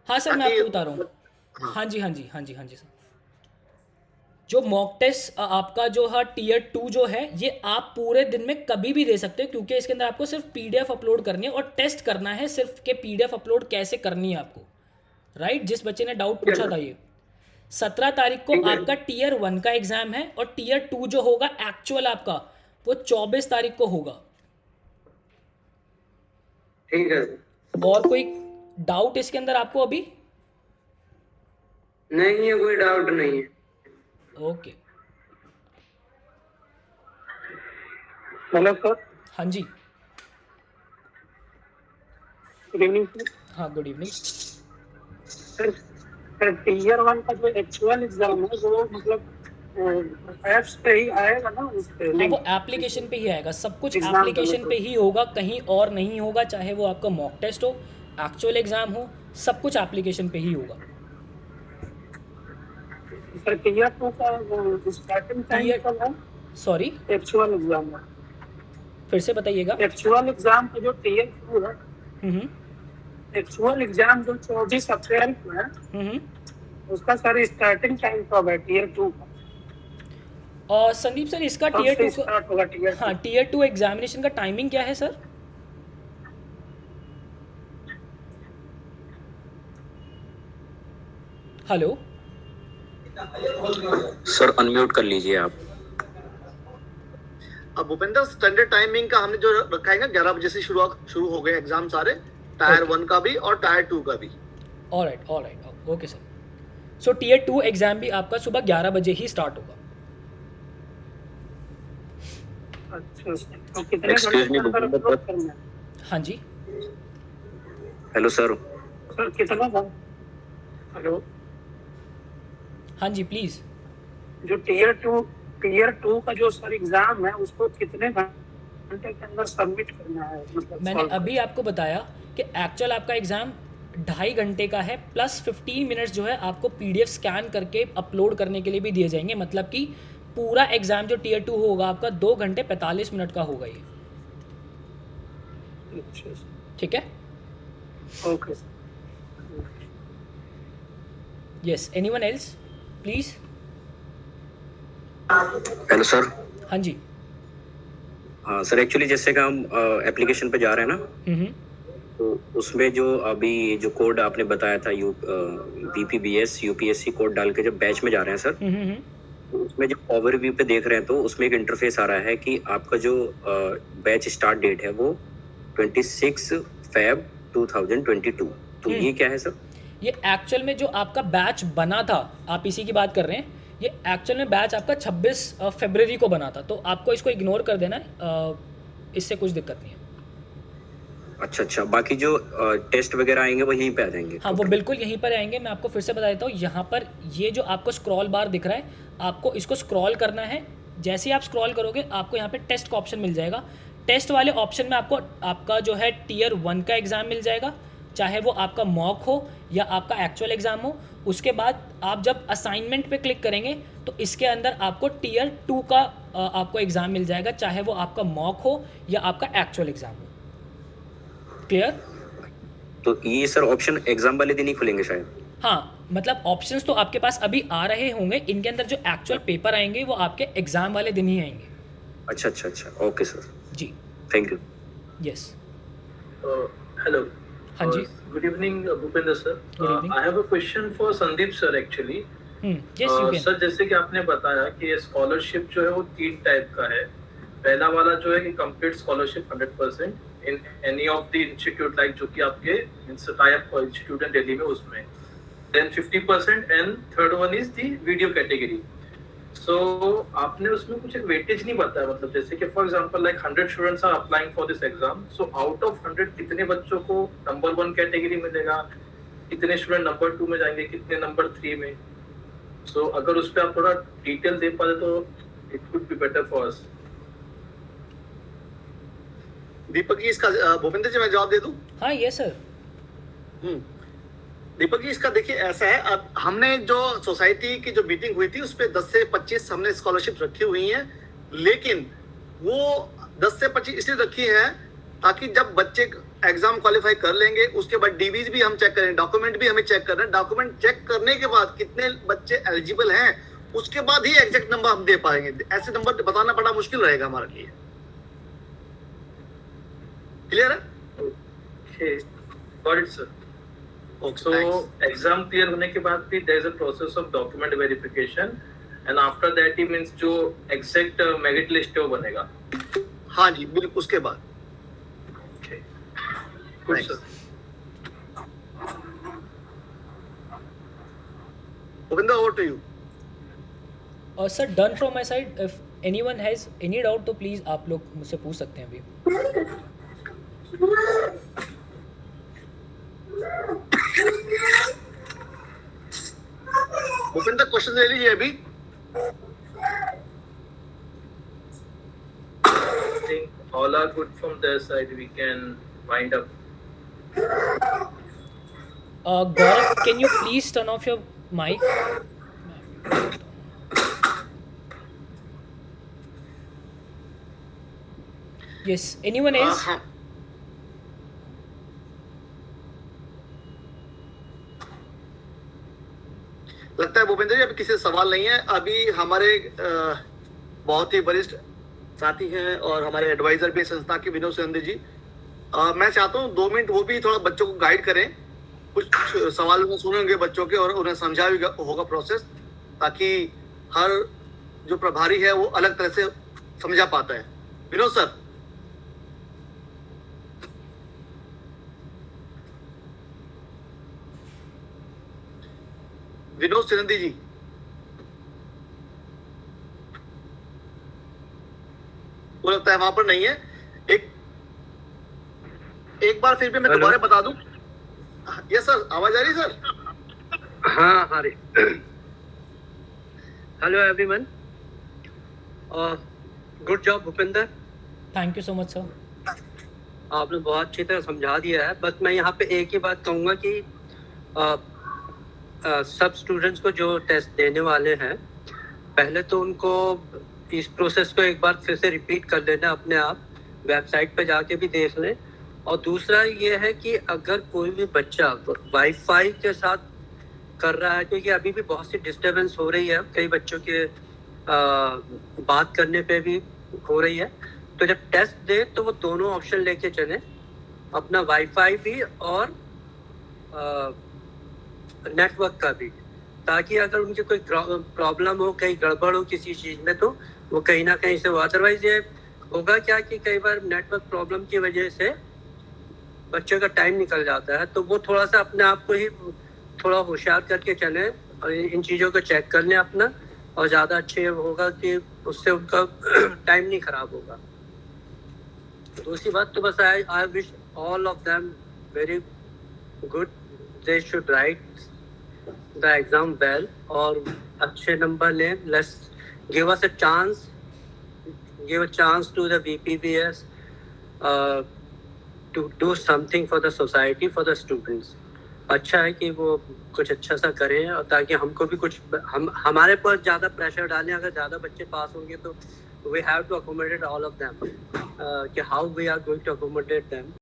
हाँ सर, मैं आपको बता रहा हूँ। हाँ जी हाँ जी हाँ जी हाँ जी सर। जो मॉक टेस्ट आपका जो है टीयर 2 जो है ये आप पूरे दिन में कभी भी दे सकते हो, क्योंकि इसके अंदर आपको सिर्फ PDF अपलोड करनी है और टेस्ट करना है सिर्फ कि PDF अपलोड कैसे करनी है आपको, राइट? जिस बच्चे ने डाउट पूछा था, ये 17 तारीख को आपका टीयर 1 का एग्जाम है और टीयर 2 जो होगा एक्चुअल आपका वो 24 तारीख को होगा। ठीक है। और कोई डाउट इसके अंदर आपको अभी? नहीं है, कोई डाउट नहीं है। ओके। Hello sir. हाँ जी, गुड इवनिंग सर। हाँ गुड इवनिंग। सर टीयर 1 का जो एक्चुअल एग्जाम है वो मतलब ऐप्स पे ही आएगा ना? उस पे हाँ, वो एप्लीकेशन पे ही आएगा, सब कुछ एप्लीकेशन पे ही होगा, कहीं और नहीं होगा। चाहे वो आपका मॉक टेस्ट हो, एक्चुअल एग्जाम हो, सब कुछ एप्लीकेशन पे ही होगा। सर टीयर 2 का स्टार्टिंग टाइम कब है? सॉरी, एक्चुअल एग्जाम में, फिर से बताइएगा। एक्चुअल एग्जाम का जो टीयर 2 है, हम्म एक्चुअल एग्जाम जो 24 अप्रैल को है, हम्म उसका सर स्टार्टिंग टाइम कब है टीयर 2 का? और संदीप सर, इसका कब टीयर से 2 का, स्टार्ट होगा टीयर 2? हाँ, टीयर 2 एग्जामिनेशन का टाइमिंग क्या है सर? हेलो सर अनम्यूट कर लीजिए आप। अब भूपेंद्र, स्टैंडर्ड टाइमिंग का हमने जो रखा है ना, 11 बजे से शुरू हो गए एग्जाम सारे, टायर 1 का भी और टायर 2 का भी। Alright, okay sir. So tier 2 exam भी आपका सुबह 11 बजे ही स्टार्ट होगा। अच्छा, तो कितने Excuse me, घंटे का भूपेंद्र अपलोड करना है? हाँ जी, हेलो सर। सर कितना था? हेलो, हाँ जी, प्लीज़। जो टीयर 2 का जो सर एग्जाम है, उसको कितने घंटे के अंदर सबमिट करना है? मतलब मैंने solve अभी आपको बताया कि एक्चुअल आपका एग्ज़ाम 2.5 घंटे का है, प्लस 15 मिनट्स जो है आपको PDF स्कैन करके अपलोड करने के लिए भी दिए जाएंगे। मतलब कि पूरा एग्ज़ाम जो टीयर 2 होगा आपका 2 घंटे 45 मिनट का होगा ये। अच्छा, ठीक है, okay sir. Yes, anyone else please. Hello sir. हाँ जी। हाँ सर, एक्चुअली जैसे कि हम एप्लीकेशन पे जा रहे हैं ना, हम्म तो उसमें जो अभी जो कोड आपने बताया था, BPBS UPSC कोड डाल के जब बैच में जा रहे हैं सर, हम्म तो उसमें जो ओवरव्यू पे देख रहे हैं तो उसमें एक इंटरफेस आ रहा है कि आपका जो बैच स्टार्ट डेट है वो 26 Feb 2022। तो ये क्या है सर? ये एक्चुअल में जो आपका बैच बना था, आप इसी की बात कर रहे हैं, ये एक्चुअल में बैच आपका 26 फरवरी को बना था। तो आपको इसको इग्नोर कर देना है, इससे कुछ दिक्कत नहीं है। अच्छा, बाकी जो टेस्ट वगैरह आएंगे वो यहीं पे आ जाएंगे? हाँ, वो बिल्कुल यहीं पर आएंगे। मैं आपको फिर से बता देता हूँ, यहाँ पर ये जो आपको स्क्रॉल बार दिख रहा है, आपको इसको स्क्रॉल करना है। जैसे ही आप स्क्रॉल करोगे आपको यहाँ पे टेस्ट का ऑप्शन मिल जाएगा। टेस्ट वाले ऑप्शन में आपको आपका जो है टीयर 1 का एग्ज़ाम मिल जाएगा, चाहे वो आपका मॉक हो या आपका एक्चुअल एग्ज़ाम हो। उसके बाद आप जब असाइनमेंट पे क्लिक करेंगे तो इसके अंदर आपको टीयर 2 का आपको एग्ज़ाम मिल जाएगा, चाहे वो आपका मॉक हो या आपका एक्चुअल एग्ज़ाम हो। क्लियर? तो ये सर ऑप्शन एग्जाम वाले दिन ही खुलेंगे शायद? हाँ, मतलब ऑप्शंस तो आपके पास अभी आ रहे होंगे, इनके अंदर जो एक्चुअल पेपर आएंगे वो आपके एग्ज़ाम वाले दिन ही आएंगे। अच्छा, okay sir ji, thank you. Yes. Hello. हाँ जी। Good evening, Bhupender sir. Good evening. I have a question for Sandeep sir actually. Yes, you can. Sir, जैसे कि आपने बताया कि ये स्कॉलरशिप जो है वो 3 टाइप का है। पहला वाला जो है कि complete scholarship 100% in any of the institute, like जो कि आपके टाई अप इंस्टीट्यूट है दिल्ली में, उसमें। Then 50% and third one is the video category. So आपने उसमें कुछ एक वेटेज नहीं बताया, मतलब जैसे कि for example like 100 students are applying for this exam, so out of 100 कितने बच्चों को नंबर 1 कैटेगरी मिलेगा, कितने स्टूडेंट नंबर 2 में जाएंगे, कितने नंबर 3 में? सो अगर उस पर आप थोड़ा डिटेल दे पाते तो it could be better for us. Deepak ji, इसका भूपेंद्र जी मैं जवाब दे दूं? हाँ, ये सर। दीपक जी, इसका देखिए ऐसा है, अब हमने जो सोसाइटी की जो मीटिंग हुई थी उस पे 10 से 25 हमने स्कॉलरशिप रखी हुई हैं, लेकिन वो 10 से 25 इसलिए रखी है ताकि जब बच्चे एग्जाम क्वालिफाई कर लेंगे उसके बाद डीवीज भी हम चेक करें, डॉक्यूमेंट भी हमें चेक करना है। डॉक्यूमेंट चेक करने के बाद कितने बच्चे एलिजिबल हैं उसके बाद ही एग्जैक्ट नंबर हम दे पाएंगे। ऐसे नंबर बताना बड़ा मुश्किल रहेगा हमारे लिए। क्लियर है? Okay, got it sir. Okay, So thanks. Exam clear होने के बाद भी there is a process of document verification and after that he means जो एग्जैक्ट मेरिट लिस्ट है वो बनेगा। हाँ जी, बिल्कुल उसके बाद। Okay, good Thanks. Sir. Bhupendra, over to you. और sir, done from my side. If anyone has any doubt तो प्लीज़ आप लोग मुझसे पूछ सकते हैं अभी। भूपेंद्र, क्वेश्चन ले लीजिए अभी। I think all are good from their side. We can wind up. Gaurav, can you please turn off your mic? Yes. Anyone else? हाँ, लगता है भूपेंद्र जी अभी किसी से सवाल नहीं है। अभी हमारे बहुत ही वरिष्ठ साथी हैं और हमारे एडवाइजर भी हैं संस्था के, विनोद सिंधे जी। मैं चाहता हूँ 2 मिनट वो भी थोड़ा बच्चों को गाइड करें, कुछ सवाल वो सुनेंगे बच्चों के और उन्हें समझा भी होगा प्रोसेस, ताकि हर जो प्रभारी है वो अलग तरह से समझा पाता है। विनोद सर। विनोद सिंधे जी। वो लगता है वहां पर नहीं है। एक बार फिर भी मैं दोबारा बता दूं। यस सर, आवाज आ रही सर? हाँ हाँ रे। Hello everyone, good job Bhupendra. Thank you so much sir. आपने बहुत अच्छी तरह समझा दिया है। बस मैं यहाँ पे एक ही बात कहूँगा कि सब स्टूडेंट्स को जो टेस्ट देने वाले हैं, पहले तो उनको इस प्रोसेस को एक बार फिर से रिपीट कर लेना, अपने आप वेबसाइट पे जाके भी देख लें। और दूसरा ये है कि अगर कोई भी बच्चा वाईफाई के साथ कर रहा है, क्योंकि अभी भी बहुत सी डिस्टर्बेंस हो रही है, कई बच्चों के बात करने पे भी हो रही है, तो जब टेस्ट दे तो वो दोनों ऑप्शन लेके चले, अपना वाईफाई भी और नेटवर्क का भी, ताकि अगर उनकी कोई प्रॉब्लम हो, कहीं गड़बड़ हो किसी चीज़ में, तो वो कहीं ना कहीं से हो। अदरवाइज ये होगा क्या कि कई बार नेटवर्क प्रॉब्लम की वजह से बच्चों का टाइम निकल जाता है, तो वो थोड़ा सा अपने आप को ही थोड़ा होशियार करके चलें और इन चीज़ों को चेक कर लें अपना, और ज़्यादा अच्छे होगा कि उससे उनका टाइम नहीं खराब होगा। दूसरी बात तो बस I wish all of them very good, they should write the exam well और अच्छे नंबर लें। Let's give us a chance, give a chance to the VPBS to do something for the society, for the students। अच्छा है कि वो कुछ अच्छा सा करें, और ताकि हमको भी कुछ हमारे पर ज़्यादा प्रेशर डालें। अगर ज़्यादा बच्चे पास होंगे तो we have to accommodate all of them, कि how we are going to accommodate them।